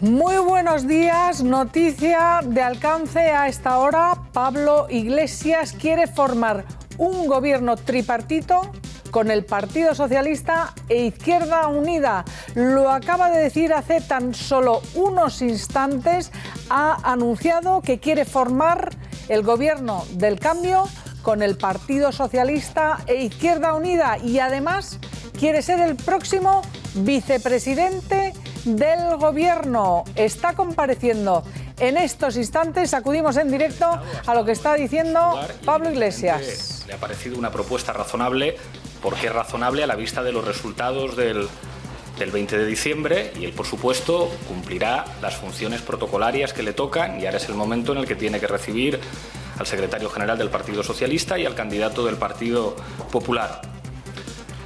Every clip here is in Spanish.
Muy buenos días, noticia de alcance a esta hora. Pablo Iglesias quiere formar un gobierno tripartito con el Partido Socialista e Izquierda Unida. Lo acaba de decir hace tan solo unos instantes. Ha anunciado que quiere formar el gobierno del cambio con el Partido Socialista e Izquierda Unida y además quiere ser el próximo vicepresidente del gobierno. Está compareciendo en estos instantes. Acudimos en directo a lo que está diciendo Pablo Iglesias. Le ha parecido una propuesta razonable. ¿Por qué razonable? A la vista de los resultados del 20 de diciembre, y él, por supuesto, cumplirá las funciones protocolarias que le tocan, y ahora es el momento en el que tiene que recibir al secretario general del Partido Socialista y al candidato del Partido Popular.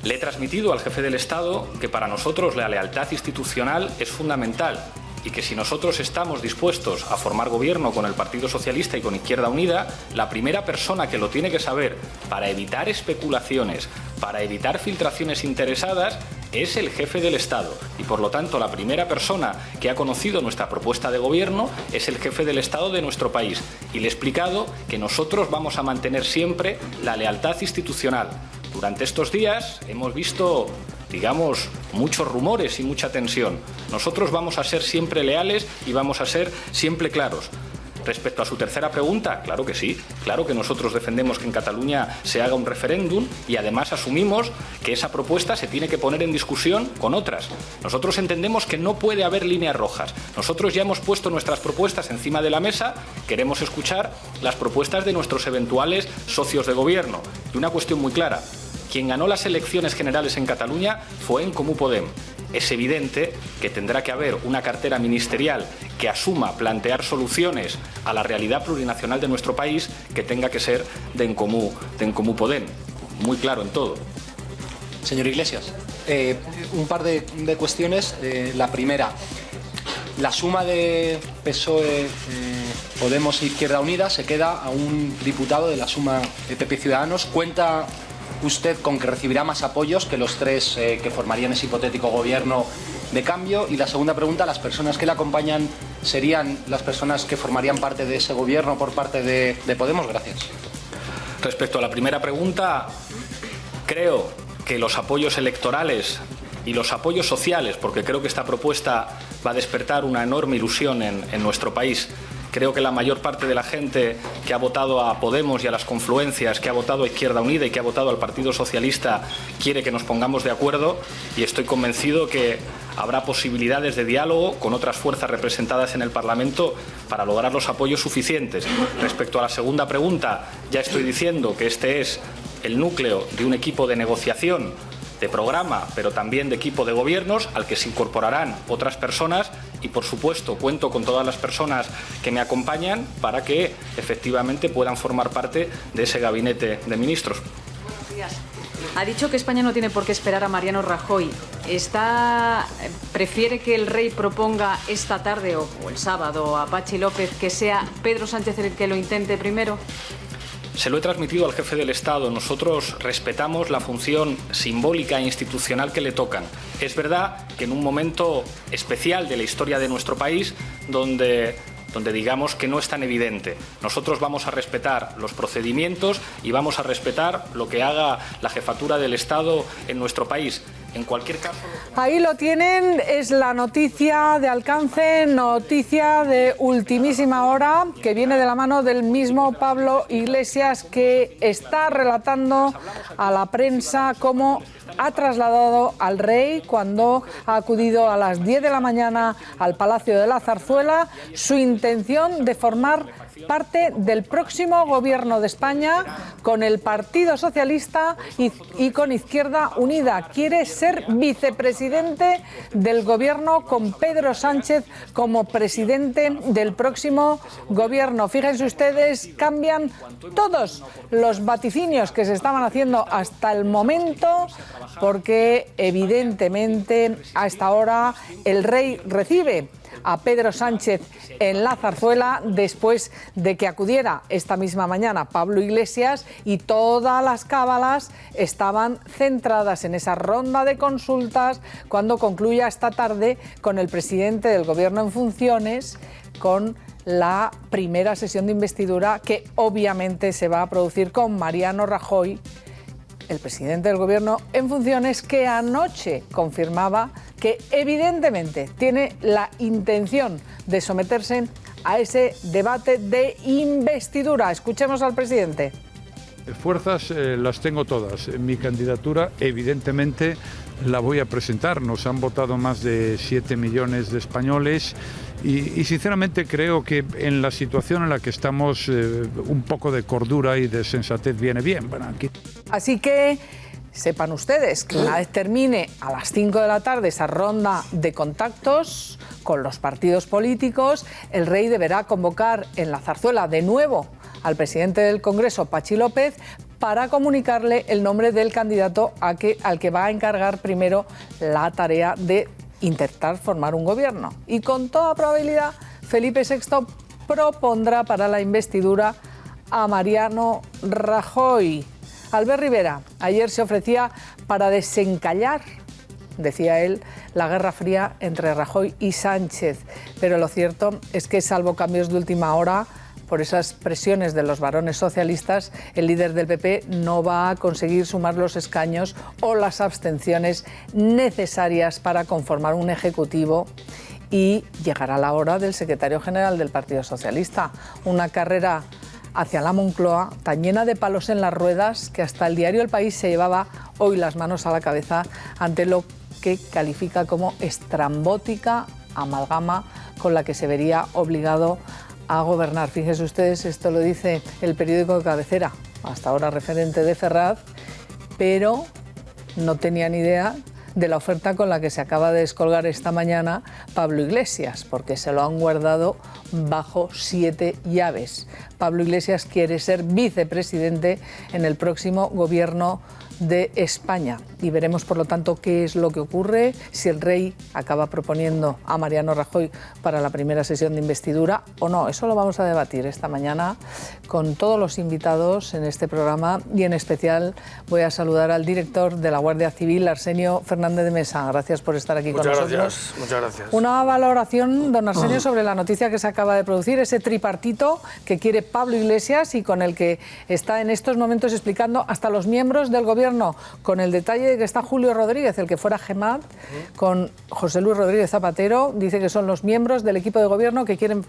Le he transmitido al jefe del Estado que para nosotros la lealtad institucional es fundamental y que si nosotros estamos dispuestos a formar gobierno con el Partido Socialista y con Izquierda Unida, la primera persona que lo tiene que saber para evitar especulaciones, para evitar filtraciones interesadas, es el jefe del Estado. Y por lo tanto, la primera persona que ha conocido nuestra propuesta de gobierno es el jefe del Estado de nuestro país. Y le he explicado que nosotros vamos a mantener siempre la lealtad institucional. Durante estos días hemos visto, digamos, muchos rumores y mucha tensión. Nosotros vamos a ser siempre leales y vamos a ser siempre claros. Respecto a su tercera pregunta, claro que sí. Claro que nosotros defendemos que en Cataluña se haga un referéndum y además asumimos que esa propuesta se tiene que poner en discusión con otras. Nosotros entendemos que no puede haber líneas rojas. Nosotros ya hemos puesto nuestras propuestas encima de la mesa. Queremos escuchar las propuestas de nuestros eventuales socios de gobierno. Y una cuestión muy clara. Quien ganó las elecciones generales en Cataluña fue En Comú Podem. Es evidente que tendrá que haber una cartera ministerial que asuma plantear soluciones a la realidad plurinacional de nuestro país que tenga que ser de En Comú Podem. Muy claro en todo. Señor Iglesias, un par de cuestiones. La primera, la suma de PSOE, Podemos e Izquierda Unida se queda a un diputado de la suma de PP Ciudadanos. ¿Cuenta usted con que recibirá más apoyos que los tres que formarían ese hipotético gobierno de cambio? Y la segunda pregunta, ¿las personas que le acompañan serían las personas que formarían parte de ese gobierno por parte de Podemos? Gracias. Respecto a la primera pregunta, creo que los apoyos electorales y los apoyos sociales, porque creo que esta propuesta va a despertar una enorme ilusión en nuestro país. Creo que la mayor parte de la gente que ha votado a Podemos y a las confluencias, que ha votado a Izquierda Unida y que ha votado al Partido Socialista, quiere que nos pongamos de acuerdo, y estoy convencido que habrá posibilidades de diálogo con otras fuerzas representadas en el Parlamento para lograr los apoyos suficientes. Respecto a la segunda pregunta, ya estoy diciendo que este es el núcleo de un equipo de negociación, de programa, pero también de equipo de gobiernos, al que se incorporarán otras personas y, por supuesto, cuento con todas las personas que me acompañan para que efectivamente puedan formar parte de ese gabinete de ministros. Buenos días. Ha dicho que España no tiene por qué esperar a Mariano Rajoy. ¿Prefiere que el rey proponga esta tarde o el sábado a Patxi López que sea Pedro Sánchez el que lo intente primero? Se lo he transmitido al jefe del Estado. Nosotros respetamos la función simbólica e institucional que le tocan. Es verdad que en un momento especial de la historia de nuestro país, donde digamos que no es tan evidente. Nosotros vamos a respetar los procedimientos y vamos a respetar lo que haga la jefatura del Estado en nuestro país. En cualquier caso... Ahí lo tienen, es la noticia de alcance, noticia de ultimísima hora, que viene de la mano del mismo Pablo Iglesias, que está relatando a la prensa cómo ha trasladado al rey, cuando ha acudido a las 10 de la mañana al Palacio de la Zarzuela, su intención de formar parte del próximo gobierno de España con el Partido Socialista y con Izquierda Unida. Quiere ser vicepresidente del gobierno con Pedro Sánchez como presidente del próximo gobierno. Fíjense ustedes, cambian todos los vaticinios que se estaban haciendo hasta el momento, porque evidentemente a esta hora el rey recibe a Pedro Sánchez en la Zarzuela después de que acudiera esta misma mañana Pablo Iglesias, y todas las cábalas estaban centradas en esa ronda de consultas cuando concluya esta tarde con el presidente del Gobierno en funciones, con la primera sesión de investidura que obviamente se va a producir con Mariano Rajoy, el presidente del Gobierno en funciones, que anoche confirmaba que evidentemente tiene la intención de someterse a ese debate de investidura. Escuchemos al presidente. Fuerzas las tengo todas. Mi candidatura, evidentemente, la voy a presentar. Nos han votado más de 7 millones de españoles y sinceramente creo que en la situación en la que estamos, un poco de cordura y de sensatez viene bien. Bueno, aquí... Así que sepan ustedes que una vez termine a las 5 de la tarde esa ronda de contactos con los partidos políticos, el rey deberá convocar en la Zarzuela de nuevo al presidente del Congreso, Patxi López, para comunicarle el nombre del candidato al que va a encargar primero la tarea de intentar formar un gobierno. Y con toda probabilidad, Felipe VI propondrá para la investidura a Mariano Rajoy. Albert Rivera ayer se ofrecía para desencallar, decía él, la guerra fría entre Rajoy y Sánchez. Pero lo cierto es que, salvo cambios de última hora, por esas presiones de los varones socialistas, el líder del PP no va a conseguir sumar los escaños o las abstenciones necesarias para conformar un ejecutivo, y llegará la hora del secretario general del Partido Socialista. Una carrera hacia la Moncloa tan llena de palos en las ruedas que hasta el diario El País se llevaba hoy las manos a la cabeza ante lo que califica como estrambótica amalgama con la que se vería obligado a gobernar. Fíjense ustedes, esto lo dice el periódico de cabecera, hasta ahora referente de Ferraz, pero no tenía ni idea de la oferta con la que se acaba de descolgar esta mañana Pablo Iglesias, porque se lo han guardado bajo 7 llaves. Pablo Iglesias quiere ser vicepresidente en el próximo gobierno de España, y veremos por lo tanto qué es lo que ocurre, si el rey acaba proponiendo a Mariano Rajoy para la primera sesión de investidura o no. Eso lo vamos a debatir esta mañana con todos los invitados en este programa, y en especial voy a saludar al director de la Guardia Civil, Arsenio Fernández de Mesa. Gracias por estar aquí con nosotros. Muchas gracias. Una valoración, don Arsenio, sobre la noticia que se acaba de producir, ese tripartito que quiere Pablo Iglesias y con el que está en estos momentos explicando hasta los miembros del gobierno, con el detalle de que está Julio Rodríguez, el que fuera GEMAT, con José Luis Rodríguez Zapatero. Dice que son los miembros del equipo de gobierno que quieren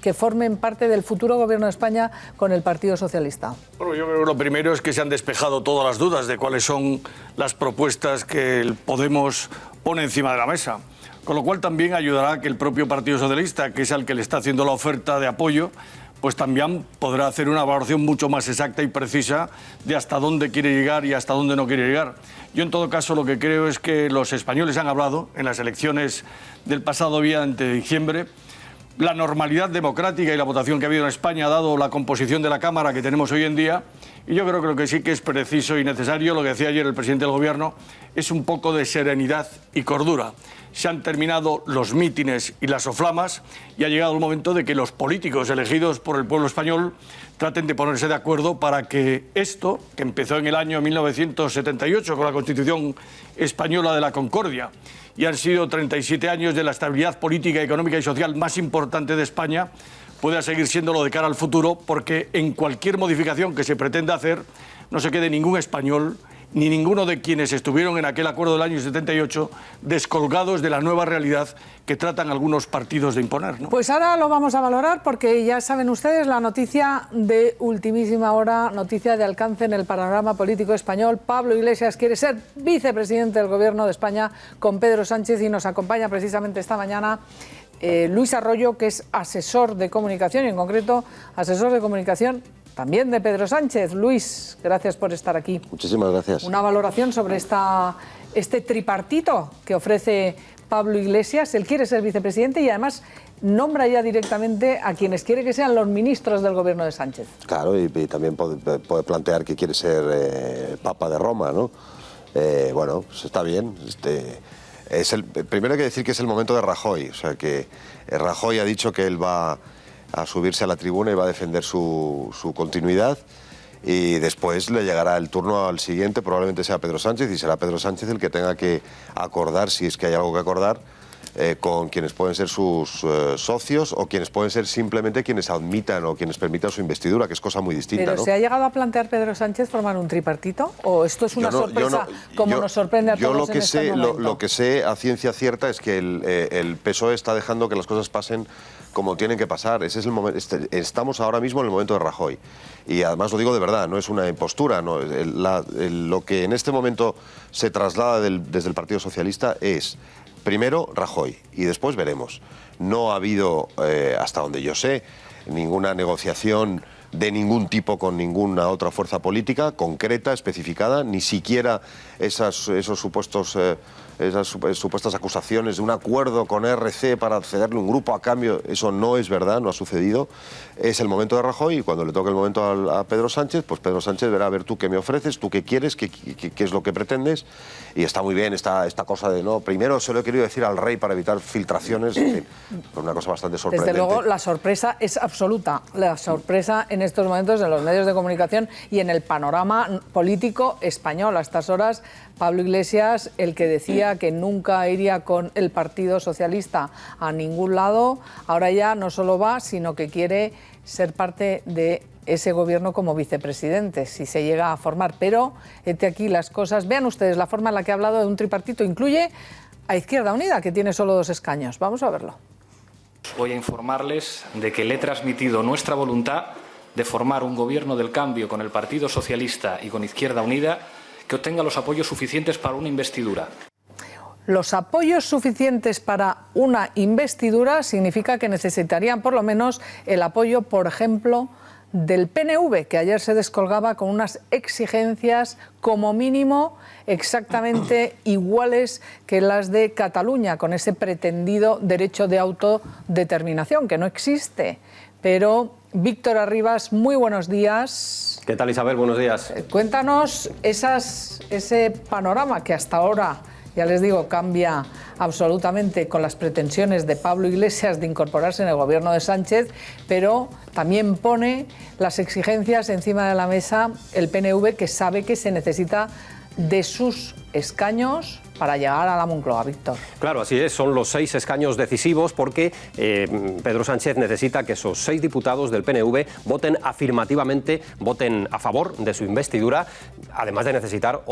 que formen parte del futuro gobierno de España con el Partido Socialista. Bueno, yo creo que lo primero es que se han despejado todas las dudas de cuáles son las propuestas que el Podemos pone encima de la mesa. Con lo cual también ayudará a que el propio Partido Socialista, que es al que le está haciendo la oferta de apoyo, pues también podrá hacer una valoración mucho más exacta y precisa de hasta dónde quiere llegar y hasta dónde no quiere llegar. Yo, en todo caso, lo que creo es que los españoles han hablado en las elecciones del pasado día de diciembre. La normalidad democrática y la votación que ha habido en España ha dado la composición de la Cámara que tenemos hoy en día, y yo creo que lo que sí que es preciso y necesario, lo que decía ayer el presidente del Gobierno, es un poco de serenidad y cordura. Se han terminado los mítines y las soflamas y ha llegado el momento de que los políticos elegidos por el pueblo español traten de ponerse de acuerdo para que esto, que empezó en el año 1978 con la Constitución Española de la Concordia, y han sido 37 años de la estabilidad política, económica y social más importante de España, pueda seguir siéndolo de cara al futuro, porque en cualquier modificación que se pretenda hacer no se quede ningún español ni ninguno de quienes estuvieron en aquel acuerdo del año 78 descolgados de la nueva realidad que tratan algunos partidos de imponer, ¿no? Pues ahora lo vamos a valorar, porque ya saben ustedes la noticia de ultimísima hora, noticia de alcance en el panorama político español. Pablo Iglesias quiere ser vicepresidente del Gobierno de España con Pedro Sánchez, y nos acompaña precisamente esta mañana Luis Arroyo, que es asesor de comunicación, y en concreto asesor de comunicación también de Pedro Sánchez. Luis, gracias por estar aquí. Muchísimas gracias. Una valoración sobre este tripartito que ofrece Pablo Iglesias. Él quiere ser vicepresidente y además nombra ya directamente a quienes quiere que sean los ministros del gobierno de Sánchez. Claro, y también puede plantear que quiere ser Papa de Roma, ¿no? Bueno, pues está bien. Primero hay que decir que es el momento de Rajoy. O sea, que Rajoy ha dicho que él va a subirse a la tribuna y va a defender su continuidad. Y después le llegará el turno al siguiente, probablemente sea Pedro Sánchez, y será Pedro Sánchez el que tenga que acordar, si es que hay algo que acordar, con quienes pueden ser sus socios o quienes pueden ser simplemente quienes admitan o quienes permitan su investidura, que es cosa muy distinta. ¿Pero ¿no? se ha llegado a plantear Pedro Sánchez formar un tripartito? ¿O esto es una sorpresa como nos sorprende a todos en este momento? Lo que sé a ciencia cierta es que el PSOE está dejando que las cosas pasen como tienen que pasar. Ese es el momento. Estamos ahora mismo en el momento de Rajoy. Y además lo digo de verdad, no es una impostura. No, lo que en este momento se traslada desde el Partido Socialista es, primero, Rajoy, y después veremos. No ha habido, hasta donde yo sé, ninguna negociación de ningún tipo con ninguna otra fuerza política concreta, especificada, ni siquiera esas supuestas acusaciones de un acuerdo con RC para cederle un grupo a cambio. Eso no es verdad, no ha sucedido. Es el momento de Rajoy, y cuando le toque el momento a Pedro Sánchez, pues Pedro Sánchez verá a ver tú qué me ofreces, tú qué quieres, qué es lo que pretendes. Y está muy bien esta cosa de, no, primero se lo he querido decir al rey para evitar filtraciones, en fin, una cosa bastante sorprendente. Desde luego, la sorpresa es absoluta. La sorpresa en estos momentos en los medios de comunicación y en el panorama político español. A estas horas, Pablo Iglesias, el que decía que nunca iría con el Partido Socialista a ningún lado, ahora ya no solo va, sino que quiere ser parte de ese gobierno como vicepresidente, si se llega a formar. Pero, este aquí las cosas. Vean ustedes la forma en la que ha hablado de un tripartito. Incluye a Izquierda Unida, que tiene solo 2 escaños. Vamos a verlo. Voy a informarles de que le he transmitido nuestra voluntad de formar un gobierno del cambio con el Partido Socialista y con Izquierda Unida que obtenga los apoyos suficientes para una investidura. Los apoyos suficientes para una investidura significa que necesitarían por lo menos el apoyo, por ejemplo, del PNV, que ayer se descolgaba con unas exigencias como mínimo exactamente iguales que las de Cataluña, con ese pretendido derecho de autodeterminación, que no existe. Pero, Víctor Arribas, muy buenos días. ¿Qué tal, Isabel? Buenos días. Cuéntanos ese panorama que hasta ahora, ya les digo, cambia absolutamente con las pretensiones de Pablo Iglesias de incorporarse en el gobierno de Sánchez, pero también pone las exigencias encima de la mesa el PNV, que sabe que se necesita de sus escaños para llegar a la Moncloa, Víctor. Claro, así es, son los 6 escaños decisivos porque Pedro Sánchez necesita que esos 6 diputados del PNV voten afirmativamente, voten a favor de su investidura, además de necesitar